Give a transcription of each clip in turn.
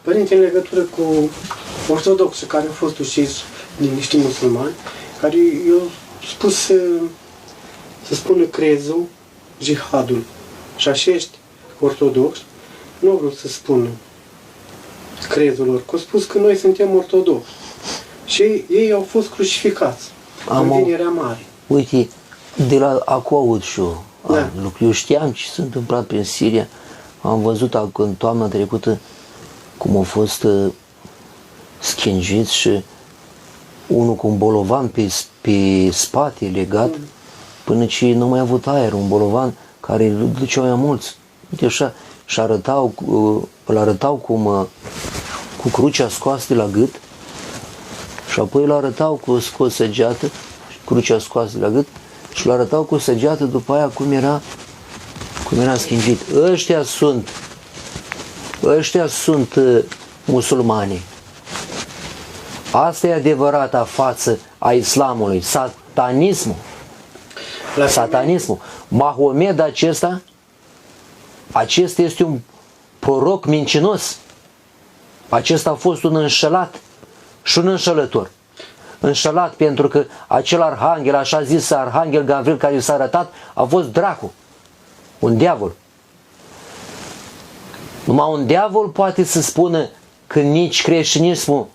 Părinte, în legătură cu ortodoxi care au fost uciși din niște musulmani, care i-au spus să spună crezul, jihadul. Și acești ortodoxi nu au vrut să spună crezul lor, că au spus că noi suntem ortodoxi. Și ei au fost crucificați în Vinerea Mare. Uite, de la acum aud și eu lucru. Eu știam ce s-a întâmplat prin Siria. Am văzut în toamna trecută cum au fost schingiți și unul cu un bolovan pe spate legat până ce nu mai a avut aer, un bolovan care îl duceau mai mulți. Uite așa, și îl arătau cu crucea scoasă de la gât și apoi îl arătau cu o săgeată, crucea scoasă de la gât și îl arătau cu o săgeată după aia cum era schingit. Ăștia sunt musulmani. Asta e adevărata față a islamului, satanismul. Mahomed acesta este un proroc mincinos. Acesta a fost un înșelat și un înșelător. Înșelat pentru că acel arhanghel, așa zis arhanghel Gavril care i s-a arătat, a fost dracu, un diavol. Numai un diavol poate să spună că nici creștinismul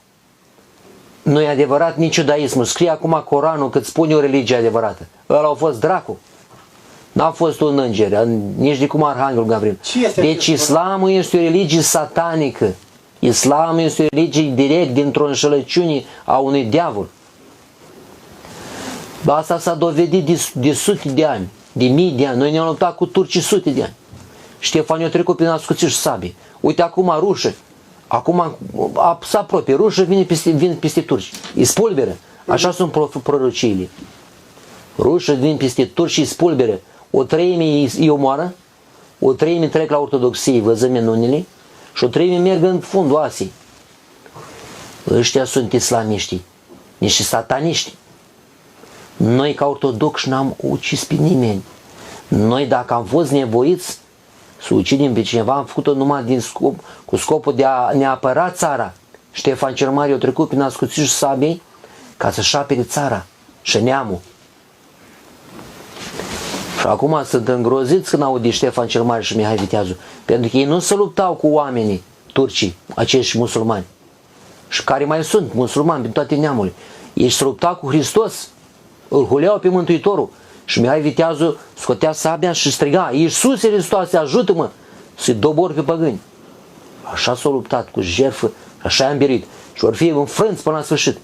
nu e adevărat, nici iudaismul. Scrie acum Coranul că îți spune o religie adevărată. Ăla a fost dracu. N-a fost un înger, nici de cum arhanghelul Gavril. Deci islamul este o religie satanică. Islamul este o religie direct dintr-o înșelăciune a unui diavol. Asta s-a dovedit de sute de ani, de mii de ani. Noi ne-am luptat cu turcii sute de ani. Ștefan i-a trecut prin ascuțiși și sabie. Uite acum rușă. Acum se apropie. Rușă vin peste turci. Îi spulberă. Așa sunt prorociile. Rușă vin peste turci și îi spulberă. O treime îi omoară, o treime trec la ortodoxie, văzând minunile, și o treime merg în fundul Asiei. Ăștia sunt islamiștii, niște sataniști. Noi ca ortodoxi n-am ucis pe nimeni. Noi dacă am fost nevoiți să ucidem pe cineva, am făcut-o numai cu scopul de a ne apăra țara. Ștefan cel Mare a trecut prin ascuțișul sabiei ca să-și apere țara și neamul. Și acum sunt îngroziți când aud de Ștefan cel Mare și Mihai Viteazu, pentru că ei nu se luptau cu oamenii turcii, acești musulmani, și care mai sunt musulmani din toate neamurile. Ei se luptau cu Hristos, îl huleau pe Mântuitorul. Și Mihai Viteazu scotea sabia și striga: Iisuse Hristoase, ajută-mă să-i dobor pe păgâni. Așa s-au luptat cu jertfă, așa i-am biruit. Și vor fi înfrânți până la sfârșit.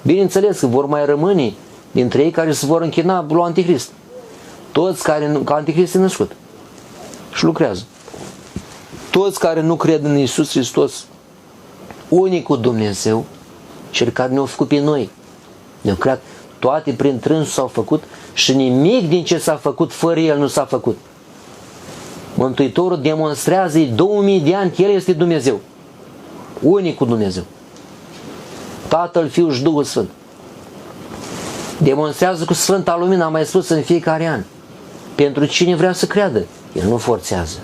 Bineînțeles că vor mai rămâne dintre ei care se vor închina lui Antichrist. Toți care, ca Antichrist e născut și lucrează. Toți care nu cred în Iisus Hristos, unicul Dumnezeu, cel care ne-a făcut pe noi, ne-a creat, toate prin trânsul s-au făcut și nimic din ce s-a făcut fără El nu s-a făcut. Mântuitorul demonstrează 2000 de ani că El este Dumnezeu, unicul Dumnezeu, Tatăl, Fiul și Duhul Sfânt. Demonstrează cu Sfânta Lumină, am mai spus în fiecare an. Pentru cine vrea să creadă, El nu forțează.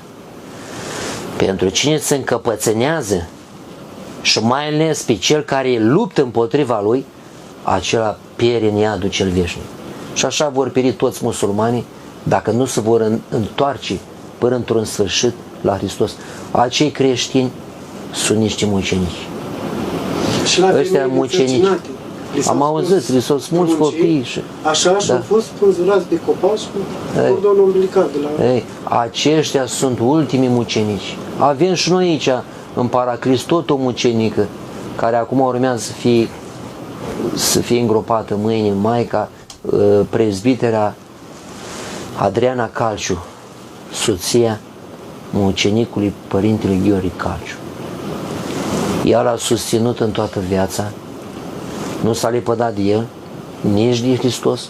Pentru cine se încăpățânează și mai ales pe cel care luptă împotriva lui, acela pierde în iadul cel veșnic. Și așa vor pieri toți musulmanii dacă nu se vor întoarce până într-un sfârșit la Hristos. Acei creștini sunt niște mucenici. Ăștia mucenici. Am auzit, li s-au smuls copiii și... Așa și au fost spânzurați de copaci cu cordonul umbilical de la... Aceștia sunt ultimii mucenici. Avem și noi aici în Paraclis tot o mucenică care acum urmează să fie îngropată mâine, maica prezbitera Adriana Calciu, soția mucenicului părintele Gheorghe Calciu. Ea l-a susținut în toată viața, nu s-a lepădat de el, nici de Hristos,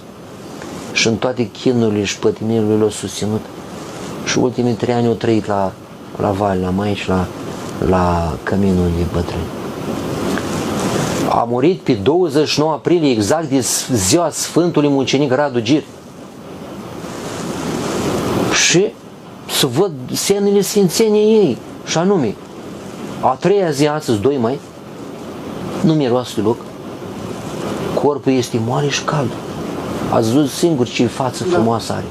și în toate chinurile și pătimirile l-a susținut. Și ultimii 3 ani au trăit la Vale, la Maici, la căminul de bătrâni. A murit pe 29 aprilie, exact de ziua Sfântului Mucenic Radu Gir. Și să văd semnele sfințeniei ei, și anume, A treia zi, astăzi, 2 mai, nu miroase deloc. Corpul este moale și cald. Ați văzut singur ce față frumoasă are.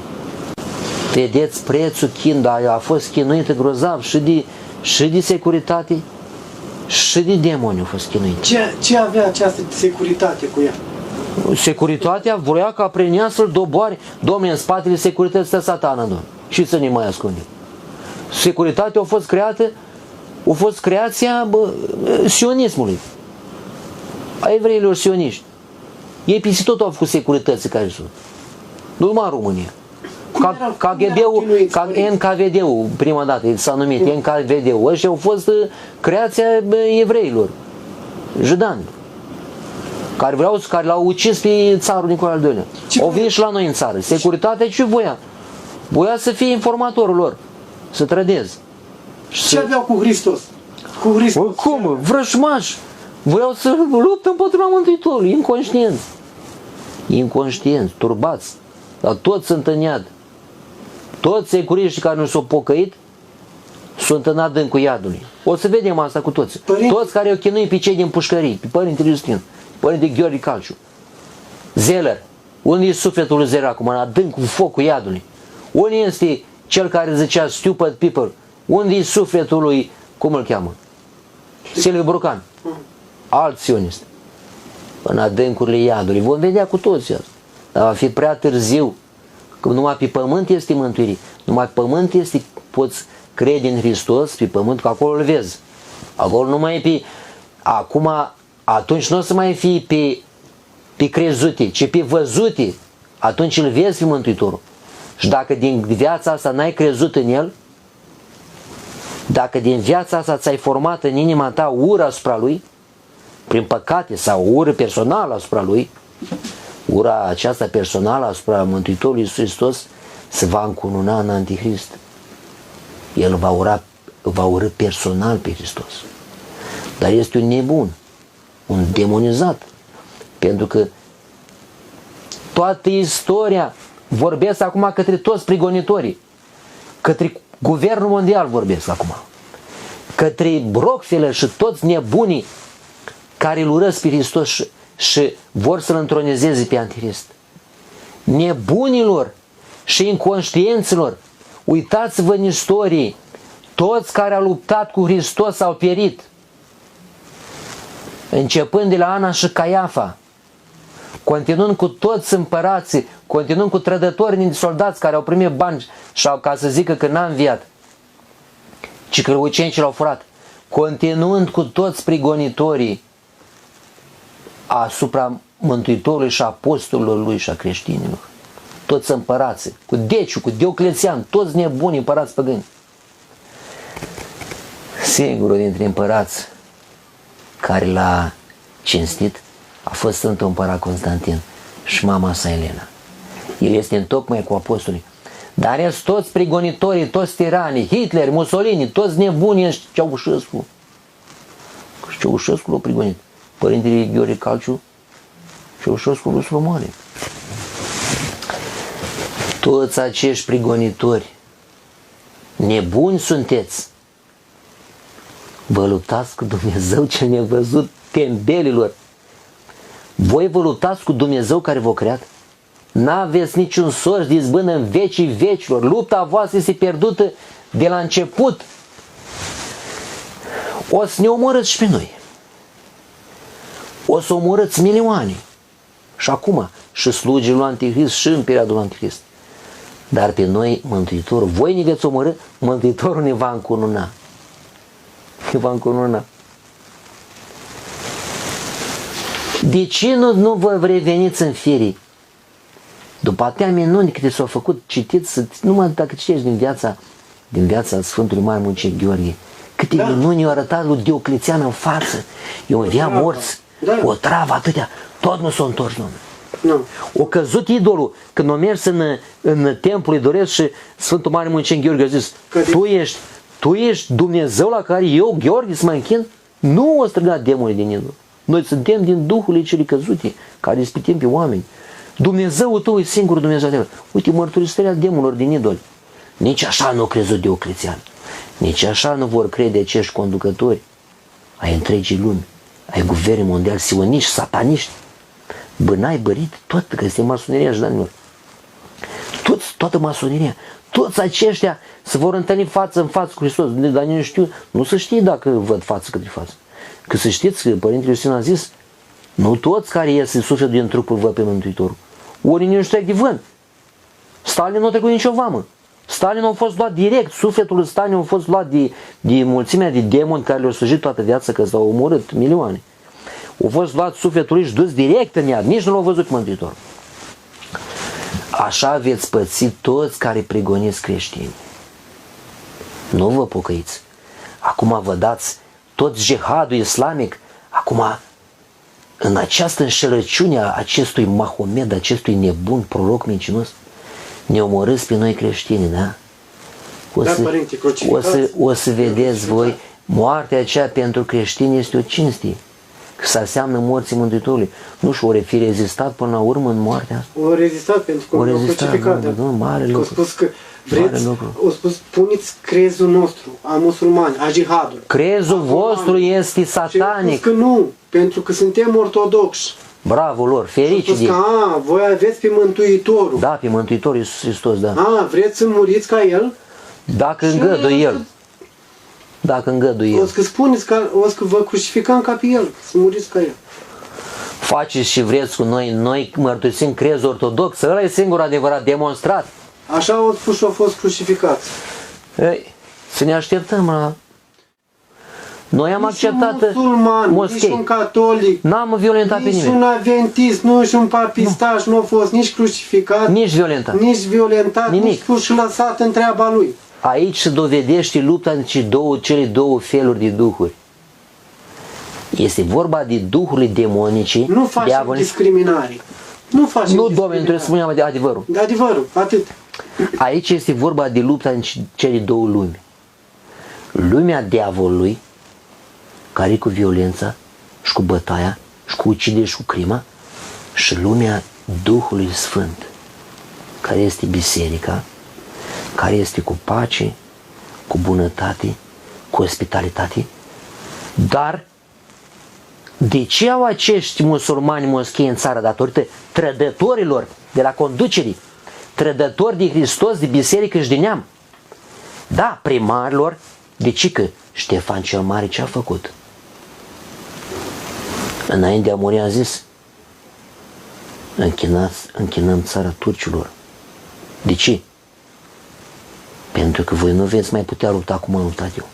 Vedeți prețul a fost chinuită grozav și de securitate și de demoni a fost chinuit. Ce avea această securitate cu ea? Securitatea voia ca prin ea să-l doboare. Dom'le, în spatele securității stă Satana, dom'le. Și să ne mai ascundem. Securitatea a fost creația sionismului. A evreilor sioniști. Ei peste tot au făcut securități care sunt. Nu numai în România. NKVD-ul, prima dată s-a numit NKVD-ul. Ăștia au fost creația evreilor, judani, care l-au ucis pe țarul Nicolae al II-lea. Au venit și la noi în țară. Securitatea ce voia? Voia să fie informatorul lor, să trădeze. Ce aveau cu Hristos? Cu Hristos. Cum? Vrășmași. Voiau să luptă împotriva Mântuitorului, inconștienți, turbați. Dar toți sunt în iad. Toți securiștii care nu s-au pocăit sunt în adâncul iadului. O să vedem asta cu toți. Toți care au chinuit pe cei din pușcării, pe Părintele Justin, Părintele Gheorghe Calciu, Zeller. Unde e sufletul lui Zeller acum? În adâncul focul iadului. Unde este cel care zicea stupid people? Unde e sufletul lui, cum îl cheamă? Silviu Brucan. Alt sionist. În adâncurile iadului. Vom vedea cu toți asta. Dar va fi prea târziu. Că numai pe pământ este mântuire. Numai pe pământ este, poți crede în Hristos, pe pământ, că acolo îl vezi. Acolo nu mai e pe... Acum, atunci nu o să mai fie pe crezute, ci pe văzute. Atunci îl vezi pe Mântuitorul. Și dacă din viața asta n-ai crezut în El, dacă din viața asta ți-ai format în inima ta ură asupra Lui, prin păcate sau ură personală asupra Lui, ura aceasta personală asupra Mântuitorului Iisus Hristos se va încununa în Antichrist. El va urâ personal pe Hristos. Dar este un nebun, un demonizat. Pentru că toată istoria, vorbesc acum către toți prigonitorii, către guvernul mondial vorbesc acum, către Rockefeller și toți nebunii care îl urăsc pe Hristos și vor să-l întronizeze pe Antichrist. Nebunilor și inconștienților, uitați-vă în istorie, toți care au luptat cu Hristos au pierit. Începând de la Ana și Caiafa, continuând cu toți împărații, continuând cu trădătorii din soldați care au primit bani și ca să zică că n-a înviat, ci că ucenicii l-au furat, continuând cu toți prigonitorii asupra Mântuitorului și apostolilor lui și a creștinilor. Toți împărații, cu Deciu, cu Dioclețian, toți nebuni împărați păgâni. Singurul dintre împărați care l-a cinstit a fost Sfântul Împărat Constantin și mama sa Elena. El este întocmai cu apostolii. Dar ești toți prigonitorii, toți tiranii, Hitler, Mussolini, toți nebunii ăștia, Ceaușescu. Ceaușescu l-a prigonit. Părintele Gheorghe Calciu, Ceaușescu l-a slumoare. Toți acești prigonitori, nebuni sunteți. Vă luptați cu Dumnezeu cel nevăzut, tembelilor. Voi vă luptați cu Dumnezeu care v-a creat. N-aveți niciun soț de izbândă în vecii vecilor. Lupta voastră este pierdută de la început. O să ne omorâți și pe noi. O să omorâți milioane. Și acum, și slugii lui Antichrist și în perioada lui Antichrist. Dar pe noi, Mântuitorul, voi ne veți omorâ, Mântuitorul ne va încununa. Ne va încununa. De ce nu vă reveniți în firii? După atâtea minuni câte s-au făcut, citiți, numai dacă citești din viața Sfântului Mare Mucenic Gheorghe, câte minuni i-au arătat lui Dioclețian în față. Eu învia morți, o travă atâtea, tot nu s-a întors, domnule. O căzut idolul când a mers în templul Idoresc și Sfântul Mare Mucenic Gheorghe a zis, tu ești Dumnezeu la care eu, Gheorghe, să mă închin? Nu o strigat demonii din idol. Noi suntem din duhurile cele căzute, care ispitim pe oameni. Dumnezeu tău e singurul Dumnezeu adevărat. Uite, mărturisirea demonilor din idoli. Nici așa nu a crezut Dioclețian. Nici așa nu vor crede acești conducători ai întregii lumi, ai guverne mondiali, sioniști, sataniști, bânai, bărit, tot, că este masoneria jdanilor. Toată masoneria, toți aceștia se vor întâlni față în față cu Hristos, dar nu știu, nu se știe dacă văd față către față. Că să știți că Părintele Iustin a zis, nu toți care ies suflet din trupul văd pe Mântuitorul. Ori nu trec de vânt. Stalin nu a trecut nicio vamă. Stalin a fost luat direct, sufletul lui Stalin a fost luat de mulțimea de demoni care le-au slujit toată viața, că s-au omorât milioane. A fost luat sufletul lui și dus direct în iad, nici nu l-au văzut Mântuitorul. Așa veți păți toți care pregoniți creștini. Nu vă pocăiți. Acum vă dați tot jihadul islamic, acum în această înșelăciune a acestui Mahomed, acestui nebun proroc mincinos, ne omorâți pe noi creștini, da? O să vedeți voi, moartea aceea pentru creștini este o cinstie, că se aseamnă morții Mântuitorului. Nu și ori fi rezistat până la urmă în moartea asta? O rezistat pentru că l-au crucificat. Mare lucru. Au spus că vreți, au spus, puneți crezul nostru, a musulmani, a jihadului. Crezul vostru este satanic. Și că nu, pentru că suntem ortodoxi. Bravo lor, ferici de... voi aveți pe Mântuitorul. Da, pe Mântuitorul Iisus Hristos, da. Vreți să muriți ca El? Dacă îngăduie El. Dacă îngăduie El. O să spuneți că vă crucificăm ca pe El, să muriți ca El. Faceți și vreți cu noi mărturisim crezul ortodox, ăla e singur adevărat demonstrat. Așa au spus și au fost crucificați. Ei, să ne așteptăm la... Noi am acceptat musulman, nici un catolic, n-am violentat pe nimeni. Nici un adventist, nici un papistaș nu a fost nici crucificat, nici violentat, nici pus și lăsat în treaba lui. Aici se dovedește lupta între cele două feluri de duhuri. Este vorba de duhurile demonice. Nu facem discriminare. Nu, Doamne, trebuie să spunem de adevărul. De adevărul, atât. Aici este vorba de lupta între cele două lumi. Lumea diavolului, care e cu violența și cu bătaia și cu ucidere și cu crima, și lumea Duhului Sfânt, care este biserica, care este cu pace, cu bunătate, cu ospitalitate. Dar de ce au acești musulmani moschei în țară? Datorită trădătorilor de la conducerii, trădători de Hristos, de biserică și de neam. Da, primarilor, de ce că Ștefan cel Mare ce a făcut? Înainte de a muri a zis, închinăm țara turcilor. De ce? Pentru că voi nu veți mai putea lupta cum am luptat eu.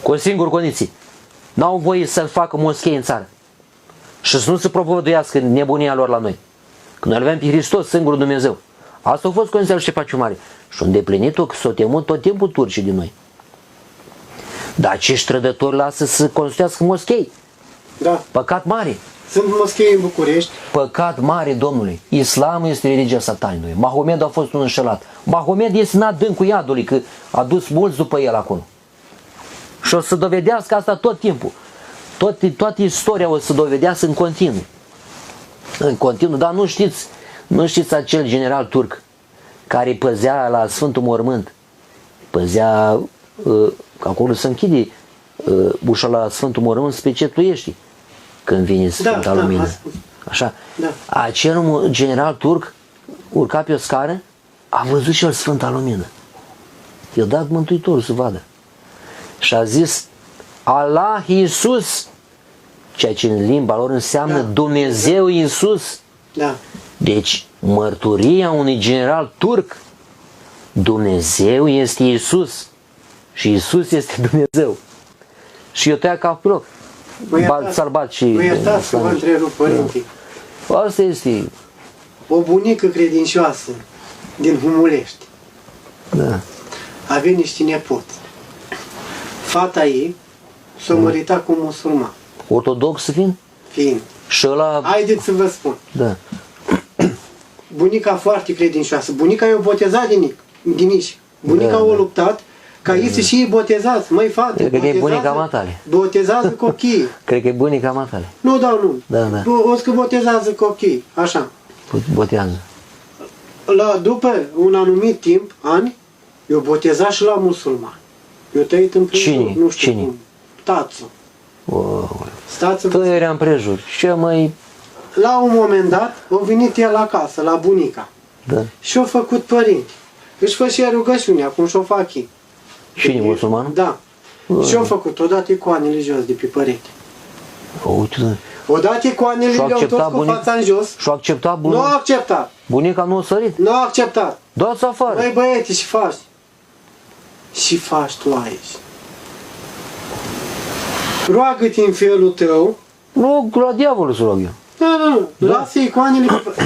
Cu o singură condiție. N-au voie să facă moschei în țară. Și să nu se propovăduiască nebunia lor la noi. Că noi avem pe Hristos, singurul Dumnezeu. Asta a fost condiția lui Ștefan cel Mare. Și-a îndeplinit-o că s-o temut tot timpul turcii din noi. Dar acești trădători lasă să construiască moschei. Da. Păcat mare. Sunt moschei în București. Păcat mare, Domnule. Islamul este religia satanului. Mahomed a fost un înșelat. Mahomed este în adâncul iadului, că a dus mulți după el acolo. Și o să dovedească asta tot timpul. Toată istoria o să dovedească în continuu. În continuu, dar nu știți acel general turc care păzea la Sfântul Mormânt. Păzea, acolo se închide ușa la Sfântul Mormânt, se pecetuiește când vine Sfânta Lumină. Așa. Da. Acel general turc urca pe o scară, a văzut și el Sfânta Lumină. I-a dat Mântuitorul să vadă. Și a zis, Allah Iisus, ceea ce în limba lor înseamnă Dumnezeu Iisus. Da. Deci, mărturia unui general turc, Dumnezeu este Iisus și Iisus este Dumnezeu. Și eu tăia cap pe loc. Salbat și... Mă iertați să vă întrerup, părinte. Asta este... O bunică credincioasă din Humulești. Da. Avea niște nepoți. Fata ei s-a măritat cu un musulman. Ortodox fiind? Și ăla... Haideți să vă spun. Da. Bunica foarte credincioasă. Bunica i-a botezat din nici. Bunica o luptat ca ei să și ei botezați. Măi, fate, cred că e bunica matale. Botezează copiii. Cred că e bunica matale. Nu, nu. Da. O să botezează copiii. Așa. Botează. După un anumit timp, ani, eu botezat și la musulman. Eu tăit în Cine? Nu știu cum. Tațul. Stați-vă. Tăierea împrejur. Și mai... La un moment dat, a venit el acasă, la bunica. Da. Și a făcut părinți. Își fă și rugăciunea, cum și-o fac ei. Cine, musulmanul? Da. Și au făcut, odată icoanele jos de pe perete. Uite, Odată icoanele Și-a le-au tot acceptat cu fața în jos. și-a acceptat Nu a acceptat. bunica nu a sărit. Nu a acceptat. Dați afară. Băi băiete, și faci. Și faci tu aici. Roagă-te în felul tău. Nu, la diavolul să rog eu. Nu. Lasă icoanele pe...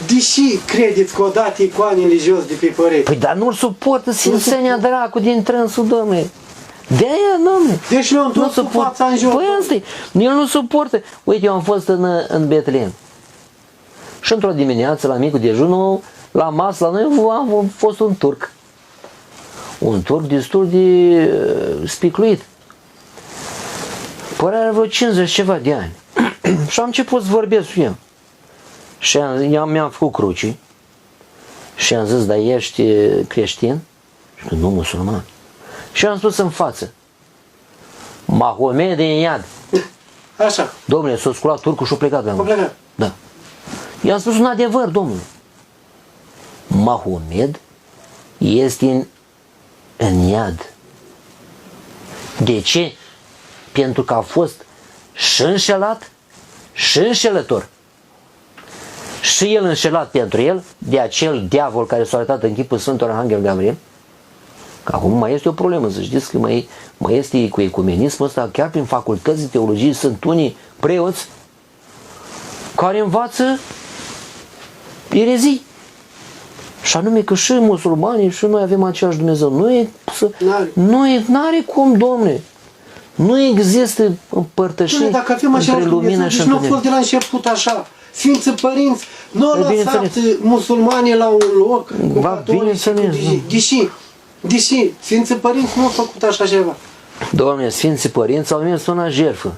Deși credeți că odată icoanele jos de pe perete. Păi dar nu-l suportă sfințenia dracu din trânsul, domnule. De-aia, domnule. Deci le-au întors cu fața în jos. Păi asta el nu suportă. Uite, eu am fost în Betlehem. Și într-o dimineață, la micul dejun, la masă, la noi a fost un turc. Un turc destul de spicluit. Părea vreo 50 ceva de ani. Și am început să vorbesc cu el. Și mi-am făcut crucii. Și am zis, dar ești creștin? Și că nu, musulman. Și am spus în față, Mahomed în iad. Așa. Domnule, s-a sculat turcul și a plecat la mine. A plecat. Da. I-am spus un adevăr, domnule. Mahomed este în iad. De ce? Pentru că a fost și înșelat și înșelător. Și el înșelat pentru el, de acel diavol care s-a arătat în chipul Sfântul Arhanghel Gabriel. Că acum mai este o problemă, să știți că mai este cu ecumenismul ăsta, chiar prin facultăți de teologie sunt unii preoți care învață erezii. Și anume că și musulmanii și noi avem același Dumnezeu. N-are cum, domne. Nu există împărtășiri între lumină și întuneric. Nu a fost de la început așa. Sfinții Părinți nu au lăsat musulmanii la un loc cu catolici. Deși Sfinții Părinți nu au făcut așa ceva. Doamne, Sfinții Părinți au mers la jertfă.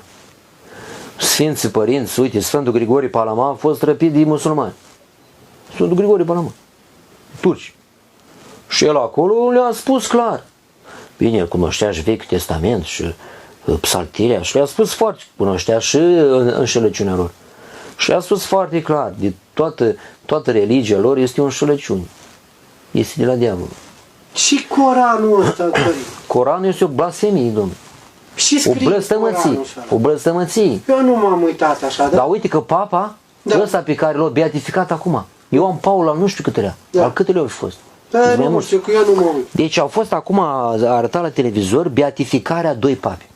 Sfinții Părinți, uite, Sfântul Grigorie Palama a fost răpit de musulmani. Sfântul Grigorie Palama. Turci. Și el acolo le-a spus clar. Bine, el cunoștea și Vechiul Testament și psaltirea și le-a spus foarte, cunoștea și înșelăciunea lor. Și le-a spus foarte clar, de toată religia lor este o înșelăciune. Este de la diavol. Și Coranul ăsta, Coranul este o blasfemie, domnule. Și o blăstămăție. Eu nu m-am uitat așa, da? Dar uite că papa, ăsta pe care l-a beatificat acum, Ioan Paul al nu știu câtelea, al câtelea au fost. Da, nu știu, că eu nu mă uit. Deci au fost acum arătat la televizor beatificarea 2 papi.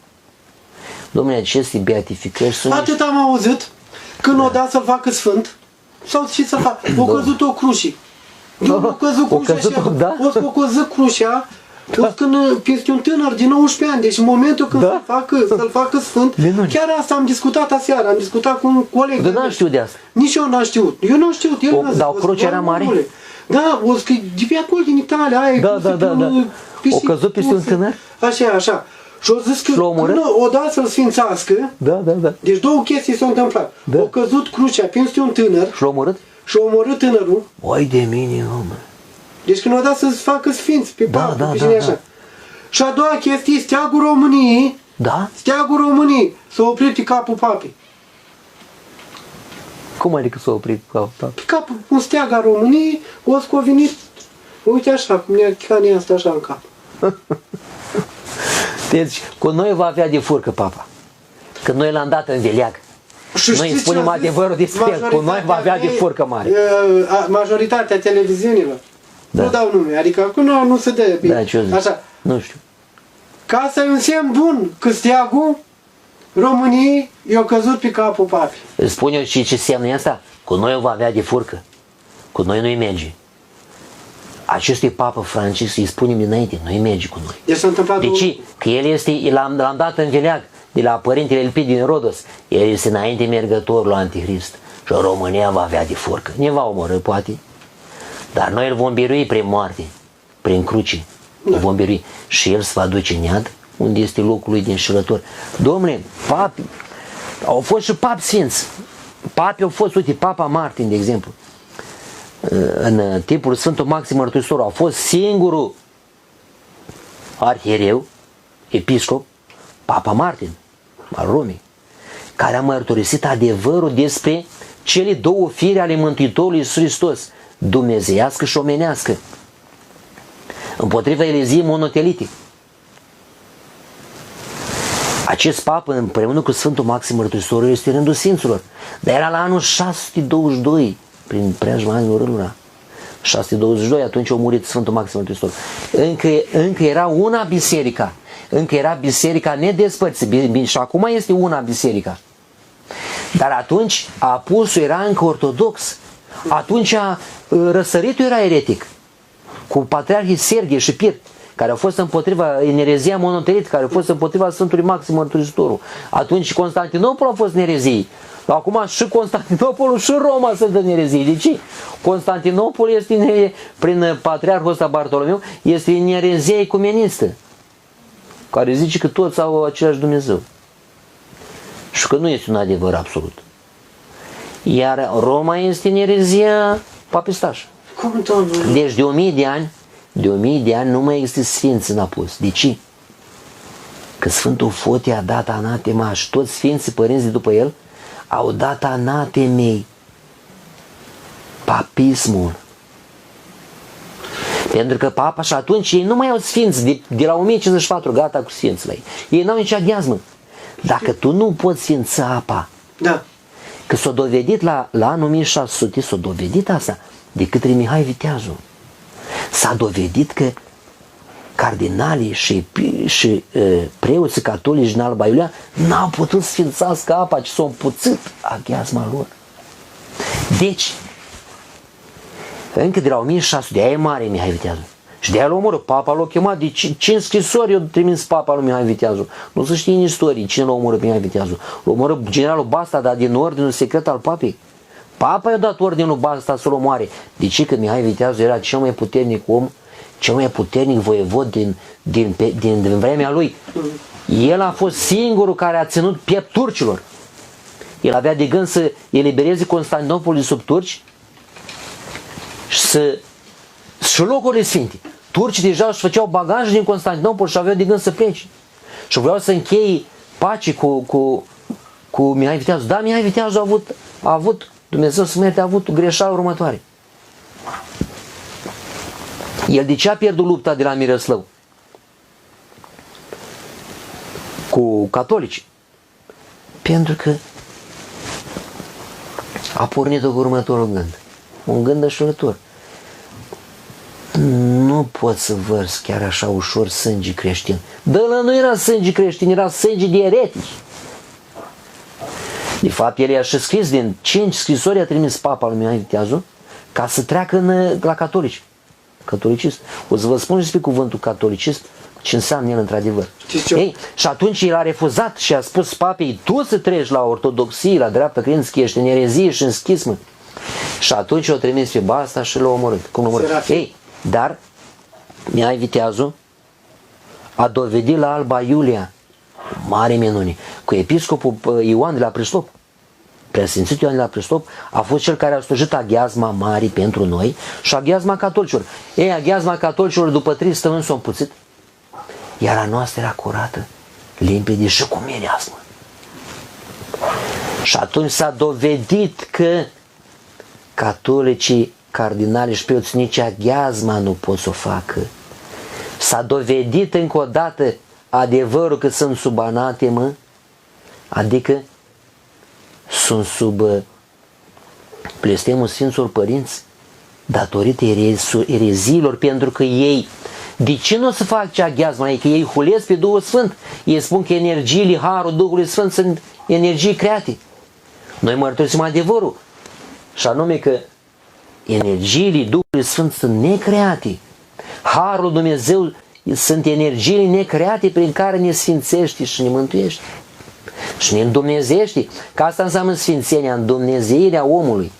Dom'le, aceste beatificări sunt... Atât am auzit, când o dat să-l facă sfânt, sau și să facă, o căzut o crușii. O căzut crușea, când este un tânăr de 19 ani, deci în momentul când să-l facă sfânt, chiar asta am discutat aseară, am discutat cu un coleg. Dar n-am știut de asta. Nici eu n-am știut. Eu n-am știut. Dar o cruce era mare? Da, o scrie, de pe acolo din Italia, aia da. O căzut peste un tânăr? Așa. Și o zis că o dat să-l sfințească, deci 2 chestii s-au întâmplat. O căzut crucea peste un tânăr și l-a omorât? Și a omorât tânărul. Oi de mine, omă. Deci când o dat să-ți facă sfinți pe papă, pe cine așa. Și a doua chestie, steagul României, steagul României s-a oprit pe capul papei. Cum adică s-a oprit pe capul papei? Pe capul, un steag al României, o scovinit, uite așa, cum ne-a chicanit asta așa în cap. Deci, cu noi va avea de furcă papa. Că noi l-am dat în veleag. Noi îi spunem adevărul despre el, cu noi va avea de furcă mare. Majoritatea televiziunilor, nu dau nume, adică acum nu se dă bine. Așa. Nu știu. Ca asta e un semn bun, că steagul României i-a căzut pe capul papii. Îți spun eu și ce semn e asta? Cu noi va avea de furcă. Cu noi nu-i merge. Acestui papă Francis îi spunem dinainte, nu-i merge cu noi. Deci s-a întâmplat de ce? Că el este, l-am dat în veleag de la părintele Elpid din Rodos. El este înainte mergător la Antichrist. Și România va avea de furcă. Ne va omorâ, poate. Dar noi îl vom birui prin moarte, prin cruce. Îl vom birui. Și el se va duce în iad, unde este locul lui de înșelător. Dom'le, papi, au fost și papi sfinți. Papi au fost, uite, Papa Martin, de exemplu. În timpul Sfântul Maxim Mărturisitorul a fost singurul arhiereu, episcop, Papa Martin. al Romei, care a mărturisit adevărul despre cele două fire ale Mântuitorului Iisus Hristos, dumnezeiască și omenească, împotriva ereziei monotelitic. Acest papă, împreună cu Sfântul Maxim Mărturisitorul, este rândul Sfinților, dar era la anul 622, prin preajma anilor ălora. 622, atunci a murit Sfântul Maxim Mărturisitorul. Încă era una biserica, încă era biserica nedespărțită, și acum este una biserica. Dar atunci apusul era încă ortodox, atunci răsăritul era eretic, cu patriarhii Serghie și Pir, care au fost împotriva erezia monotelită, care au fost împotriva Sfântului Maxim Mărturisitorul. Atunci Constantinopol a fost în erezie. Acum și Constantinopolul și Roma sunt în erezie. De ce? Constantinopol este, prin patriarhul ăsta Bartolomeu, este în erezia ecumenistă, care zice că toți au același Dumnezeu. Și că nu este un adevăr absolut. Iar Roma este în erezia papistașă. Cum, Doamne? Deci de 1000 de ani nu mai există sfinți în apus. De ce? Că Sfântul Fotie a dat anatema și toți sfinții părinți de după el au dat anatemei papismul. Pentru că papa, și atunci ei nu mai au sfinți de la 1054, gata cu sfinți la ei. Ei n-au nici aghiazmă. Dacă tu nu poți sfința apa, Da. că s-a dovedit la anul 1600, s-a dovedit asta de către Mihai Viteazul. S-a dovedit că cardinalii și preoții catolici din Alba Iulia n-au putut sfințească apa, ci s-au împuțit aghiazma lor. Deci, încă de la 1600, de aia e mare Mihai Viteazul. Și de aia l-a omorât. Papa l-a chemat, de 5 scrisori i-a trimis papa lui Mihai Viteazul. Nu se știe în istorie cine l-a omorât Mihai Viteazul. L-a omorât generalul Basta, dar din ordinul secret al papei. Papa i-a dat ordinul Basta să-l omoare. De ce? Că Mihai Viteazul era cel mai puternic om, cel mai puternic voievod din vremea lui. El a fost singurul care a ținut piept turcilor. El avea de gând să elibereze Constantinopolul sub turci și locurile sfinte. Turcii deja își făceau bagaj din Constantinopol și aveau de gând să plece. Și vreau să încheie pace cu Mihai Viteazul. Da, Mihai Viteazul a avut, Dumnezeu să merte, a avut greșeala următoare. El de ce a pierdut lupta de la Mirăslău cu catolici? Pentru că a pornit-o cu următorul gând. Un gând înșelător. Nu pot să vărs chiar așa ușor sânge creștin. Dă-l nu era sânge creștin, era sânge de eretici. De fapt, el i-a și scris, din 5 scrisori a trimis papa lui Mihai Viteazul ca să treacă la catolici. Catolicism. O să vă spun despre cuvântul catolicism, ce înseamnă el într-adevăr. Ei, și atunci el a refuzat și a spus papei, tu să treci la ortodoxie, la dreaptă credință, că ești în erezie și în schismă. Și atunci o trimis pe Basta și l-a omorât. Cum l-a omorât? Ei, dar Mihai Viteazul a dovedit la Alba Iulia mare minune, cu episcopul Ioan de la Prislop. Preasfințitul Ioan de la Prislop a fost cel care a slujit aghiazma mare pentru noi și aghiazma catolicilor. Ei, aghiazma catolicilor după 3 săptămâni s-a împuțit, iar a noastră era curată, limpede și cu mireasmă. Și atunci s-a dovedit că catolicii, cardinali și preoți nici aghiazma nu pot să o facă. S-a dovedit încă o dată adevărul că sunt sub anatemă, adică sunt sub blestemul Sfinților Părinți datorită ereziilor, pentru că ei, de ce nu o să fac ce aghiazma? E că ei hulesc pe Duhul Sfânt. Ei spun că energiile, harul Duhului Sfânt sunt energii create. Noi mărturisim adevărul, și anume că energiile Duhului Sfânt sunt necreate. Harul Dumnezeu sunt energiile necreate prin care ne sfințește și ne mântuiește. Și ne îndumnezeiește. Că asta înseamnă sfințenia, îndumnezeirea omului.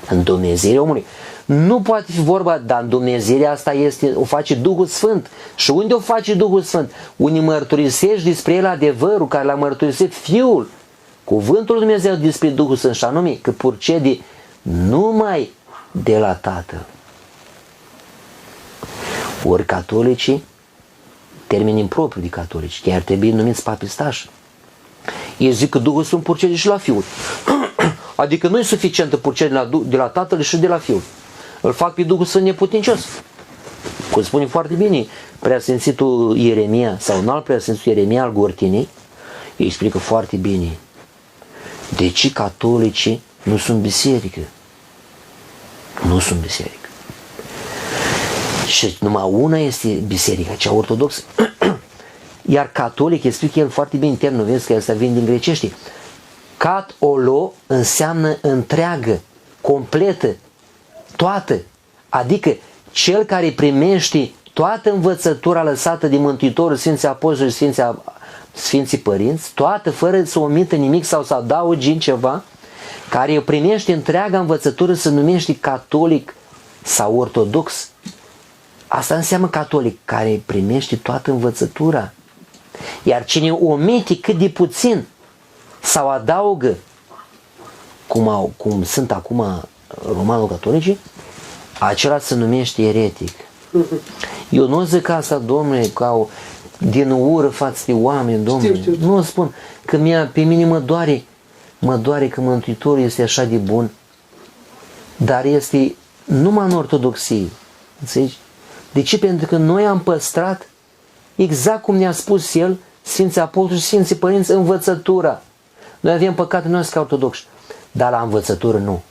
Îndumnezeirea omului. Nu poate fi vorba, dar îndumnezeirea asta o face Duhul Sfânt. Și unde o face Duhul Sfânt? Unde mărturisești despre el adevărul care l-a mărturisit Fiul. Cuvântul lui Dumnezeu despre Duhul Sfânt, și anume că purcede numai de la Tatăl. Ori catolicii, termen impropriu de catolici, chiar trebuie numiți papistași. Ei zic că Duhul Sfânt purcede și la Fiul. Adică nu e suficientă purcerea de la Tatăl și de la Fiul. Îl fac pe Duhul Sfânt neputincios. Cum spune foarte bine preasfințitul Ieremia sau un alt preasfințitul Ieremia al Gortinei, îi explică foarte bine de ce catolicii nu sunt biserică. Nu sunt biserică. Și numai una este biserica, cea ortodoxă. Iar catolic, explică el foarte bine termenul, vezi că asta vine din grecește. Cat-olo înseamnă întreagă, completă, toată. Adică cel care primește toată învățătura lăsată de Mântuitorul, Sfinții Apostoli și Sfinții Părinți, toată, fără să omită nimic sau să adaugi în ceva, care primește întreaga învățătură, se numește catolic sau ortodox. Asta înseamnă catolic, care primește toată învățătura. Iar cine omite cât de puțin sau adaugă, cum sunt acum romano-catolicii, acela se numește eretic. Eu nu zic asta, domnule, ca din ură față de oameni, domnule. Știu. Nu spun că pe mine mă doare că Mântuitorul este așa de bun, dar este numai în ortodoxie. Înțelegi? De ce? Pentru că noi am păstrat exact cum ne-a spus el, Sfinții Apostoli și Sfinții Părinți, învățătura. Noi avem păcate noastre ca ortodoxi, dar la învățătură nu.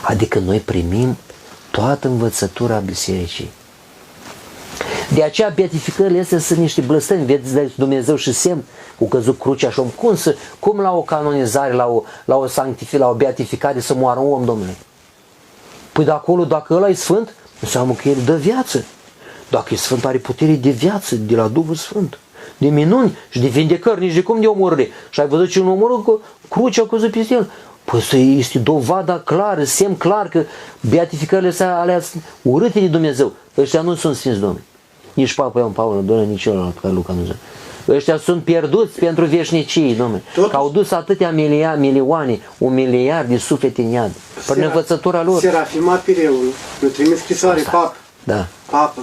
Adică noi primim toată învățătura bisericii. De aceea beatificările astea sunt niște blăstăni. Vezi Dumnezeu și semn cu căzut crucea și om. Cum la o canonizare, la o sanctificare, la o beatificare să moară un om, domnule? Păi de acolo, dacă ăla e sfânt, înseamnă că el dă viață. Dacă e sfânt, are putere de viață, de la Duhul Sfânt, de minuni și de vindecări, nici de cum de omorâre. Și ai văzut ce un omorât cu crucea a căzut peste el. Păi este dovada clară, semn clar că beatificările alea sunt urâte de Dumnezeu. Ăștia nu sunt sfinți, domnule. Nici Papa Ioan Paul II, nici celălalt care Luca nu zice. Ăștia sunt pierduți pentru veșnicie, domnule. Că au dus atâtea milioane, 1 miliard de suflete în iad. Prin învățătura lor. Serafima Pireul mi-a trimis scrisoare, Da. Papă,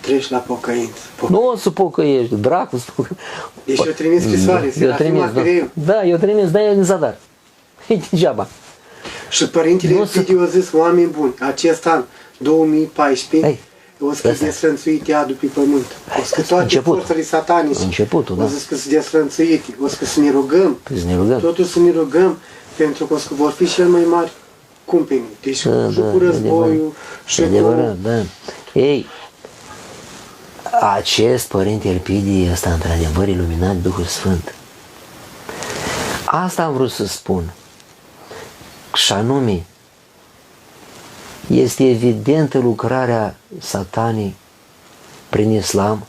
treci la pocăință. Nu o să pocăiești, dracu. Deci eu trimis scrisoare, Serafima Pireul. Da, eu trimis, dar e în zadar. E degeaba. Și părintele Elpidiu a zis, oameni buni, acest an, 2014, o să fie desfrânțuit iadul pe pământ. O să toate forțele satanice. Începutul, da. O să fie desfrânțuite. O să ne rugăm. Totul să ne rugăm, pentru că o să vor fi cel mai mari cumpeni. Deci și cu războiul și adevărat, da. Ei, acest părinte Elpidiu ăsta într-adevăr iluminat Duhul Sfânt. Asta am vrut să spun. Și anume, este evidentă lucrarea satanii prin islam,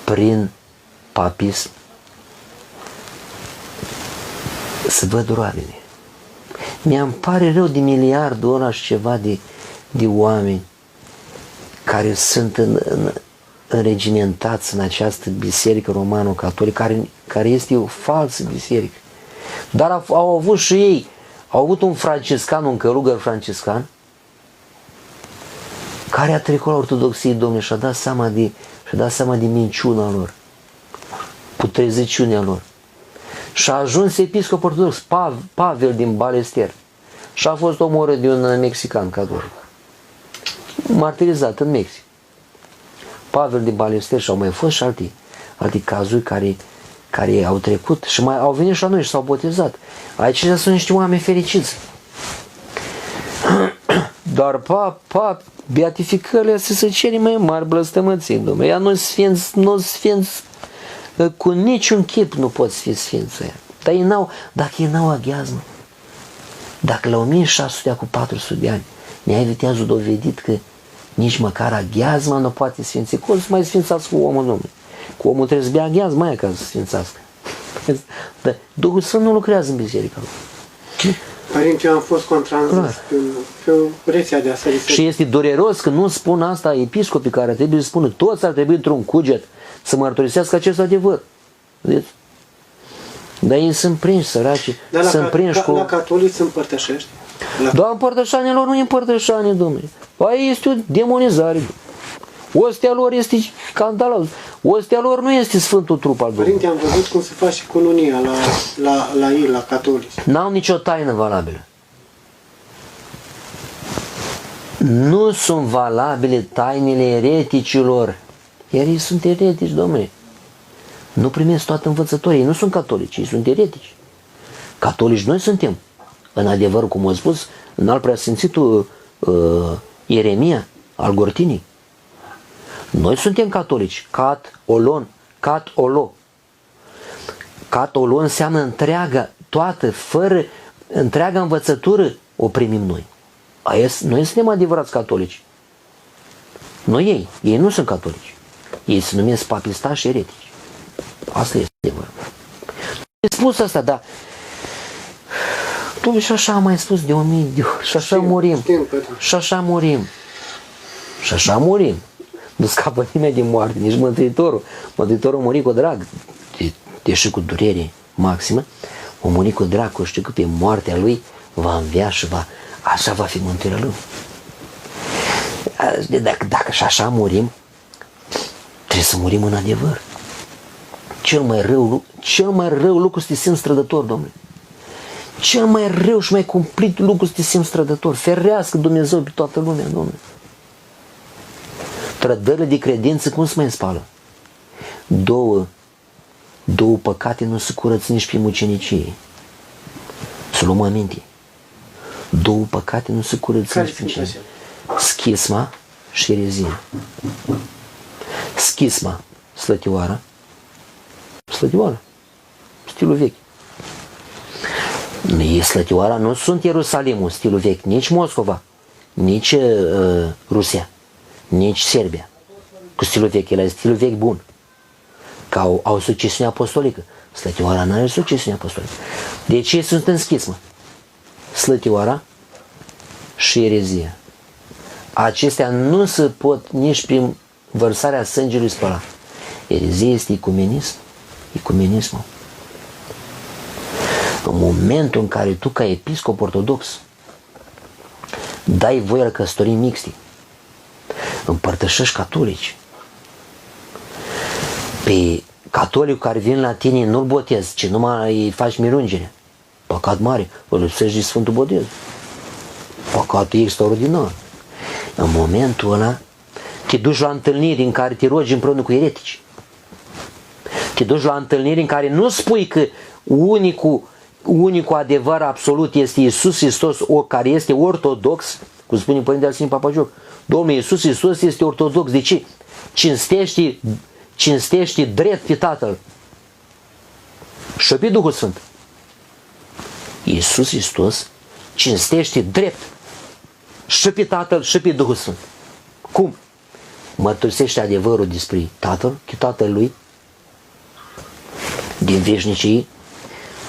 prin papism. Să văd roadele. Mi-am pare rău de miliardul ăla și ceva de oameni care sunt înregimentați în această biserică romano-catolică, care este o falsă biserică. Dar au avut și ei, au avut un franciscan, un călugăr franciscan, care a trecut la ortodoxie, domnule, și-a dat seama de minciuna lor, putreziciunea lor. Și a ajuns episcop ortodox, Pavel din Balester, și a fost omorât de un mexican catolic, martirizat în Mexic. Pavel din Balester, și au mai fost și alte cazuri care au trecut și mai au venit și la noi și s-au botezat. Aici sunt niște oameni fericiți. Dar beatificările astea sunt cele mai mari blăstămății, domnule. Ea nu sfinți, cu niciun chip nu poți fi sfinți. Dar dacă ei n-au aghiazmă, dacă la 1600 cu 400 de ani Nea Viteazul dovedit că nici măcar aghiazma nu poate sfinți, cum să mai sfințați cu omul, domnule? Cu omul trebuie să bea aghiazma aia ca să sfințească. Dar Duhul Sfânt nu lucrează în biserica lui. Părinte, eu am fost contrazis pe o rețea de asta. Și este dureros că nu spun asta episcopii care trebuie să spună, toți ar trebui într-un cuget să mărturisească acest adevăr. Vedeți? Dar ei sunt prinși, săraci, sunt prinși cu... La catolici se împărtășește. Dar împărtășanilor nu e împărtășanie, domnule. Aia este o demonizare. Ostia lor este scandalos. Ostia lor nu este Sfântul Trup al Domnului. Părinte, am văzut cum se face cununia la ei, la catolici. N-au nicio taină valabilă. Nu sunt valabile tainele ereticilor. Iar ei sunt eretici, domnule. Nu primesc toată învățătorii. Ei nu sunt catolici, ei sunt eretici. Catolici noi suntem. În adevăr, cum a spus în al preasfințitul Ieremia al Gortinii. Noi suntem catolici. Cat-olon, cat-olo. Cat-olo înseamnă întreaga, toată, fără întreaga învățătură o primim noi. Noi suntem adevărați catolici. Noi ei nu sunt catolici. Ei se numesc papistași și eretici. Asta este adevărat. Ai spus asta, dar tu și așa am mai spus de 1000 de ori. Și așa murim. Și așa murim. Și așa murim. Nu scapă nimeni din moarte, nici Mântuitorul. Mântuitorul a murit cu drag, deși cu durere maximă. A murit cu drag, că știu că pe moartea lui va învia și așa va fi mântuirea lui. Dacă și așa murim, trebuie să murim în adevăr. Cel mai rău lucru să te simți strădător, domnule. Cel mai rău și mai cumplit lucru să te simți strădător. Ferească Dumnezeu pe toată lumea, domnule. Trădările de credință cum se mai spală? Două păcate nu se curăță nici pe mucenicie. Să luăm aminte. Două păcate nu se curăță nici pe mucenicie. Schisma și erezia. Schisma, slătioară. Slătioară. Stilul vechi. Slătioara nu sunt Ierusalimul, stilul vechi, nici Moscova, nici Rusia, nici Serbia. Cu stilul vechi, el este stilul vechi bun. Că au succesiune apostolică. Slătioara nu are succesiune apostolică. Deci ei sunt în schismă. Slătioara și erezia. Acestea nu se pot nici prin vărsarea sângelui spăla. Erezia este ecumenism. Ecumenismul. În momentul în care tu, ca episcop ortodox, dai voie la căsătorii mixte, împărtășești catolici, pe catolicul care vine la tine nu-l botezi, ci numai îi faci mirungere. Păcat mare, îl lipsești de Sfântul Botez. Păcatul extraordinar. În momentul ăla te duci la întâlniri în care te rogi împreună cu eretici. Te duci la întâlniri în care nu spui că unicul adevăr absolut este Iisus Hristos, care este ortodox, cum spune Părintele Sfânt Papajoc. Domnul Iisus Hristos este ortodox. De ce? Cinstește drept pe Tatăl și pe Duhul Sfânt. Iisus Hristos cinstește drept și pe Tatăl și pe Duhul Sfânt. Cum? Mărturisește adevărul despre Tatăl, că Tatăl lui din veșnicie,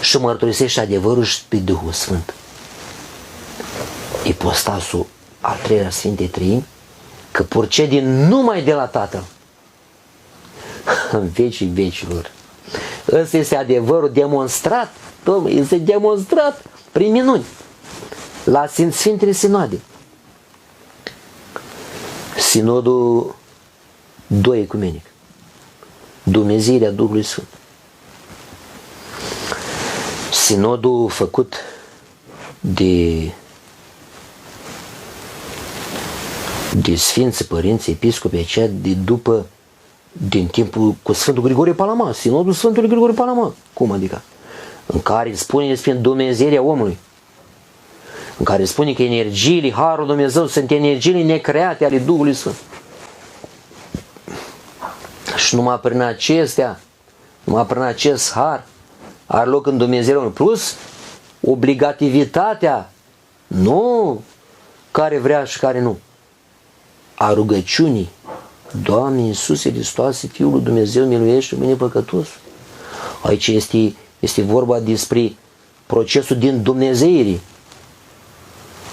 și mărturisește adevărul și pe Duhul Sfânt. Ipostasul al treilea Sfintei Treimi, că procede numai de la Tatăl. În vecii vecilor. Ăsta este adevărul demonstrat, domnule, este demonstrat prin minuni la Sfintele Sinode. Sinodul 2 ecumenic. Dumnezeirea Duhului Sfânt. Sinodul făcut de Sfinții Părinți, Episcopi, aceea din timpul cu Sfântul Grigore Palama, Sinodul Sfântului Grigore Palama. Cum adică? În care spune despre Dumnezeirea omului. În care spune că energiile, Harul Dumnezeu sunt energiile necreate ale Duhului Sfânt. Și numai prin acestea, numai prin acest har, are loc în Dumnezeu, plus obligativitatea, nu care vrea și care nu, a rugăciunii. Doamne Iisuse Hristoase, Fiul lui Dumnezeu, miluiește pe mine păcătos. Aici este vorba despre procesul din dumnezeire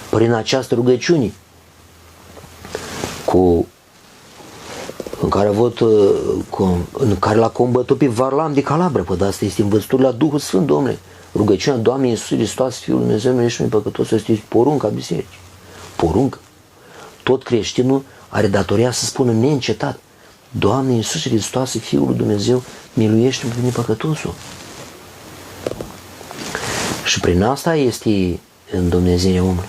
prin această rugăciune în care l-a combătut pe Varlam de Calabră. Păi de asta este învățătura la Duhul Sfânt, domnule. Rugăciunea Doamne Iisuse Hristoase, Fiul lui Dumnezeu, miluiește pe mine păcătos, este porunca bisericii. Poruncă. Tot creștinul are datoria să spună neîncetat: Doamne Iisuse Hristoase, Fiul lui Dumnezeu, miluiește-mă pe mine păcătosul. Și prin asta este în Dumnezeirea omului.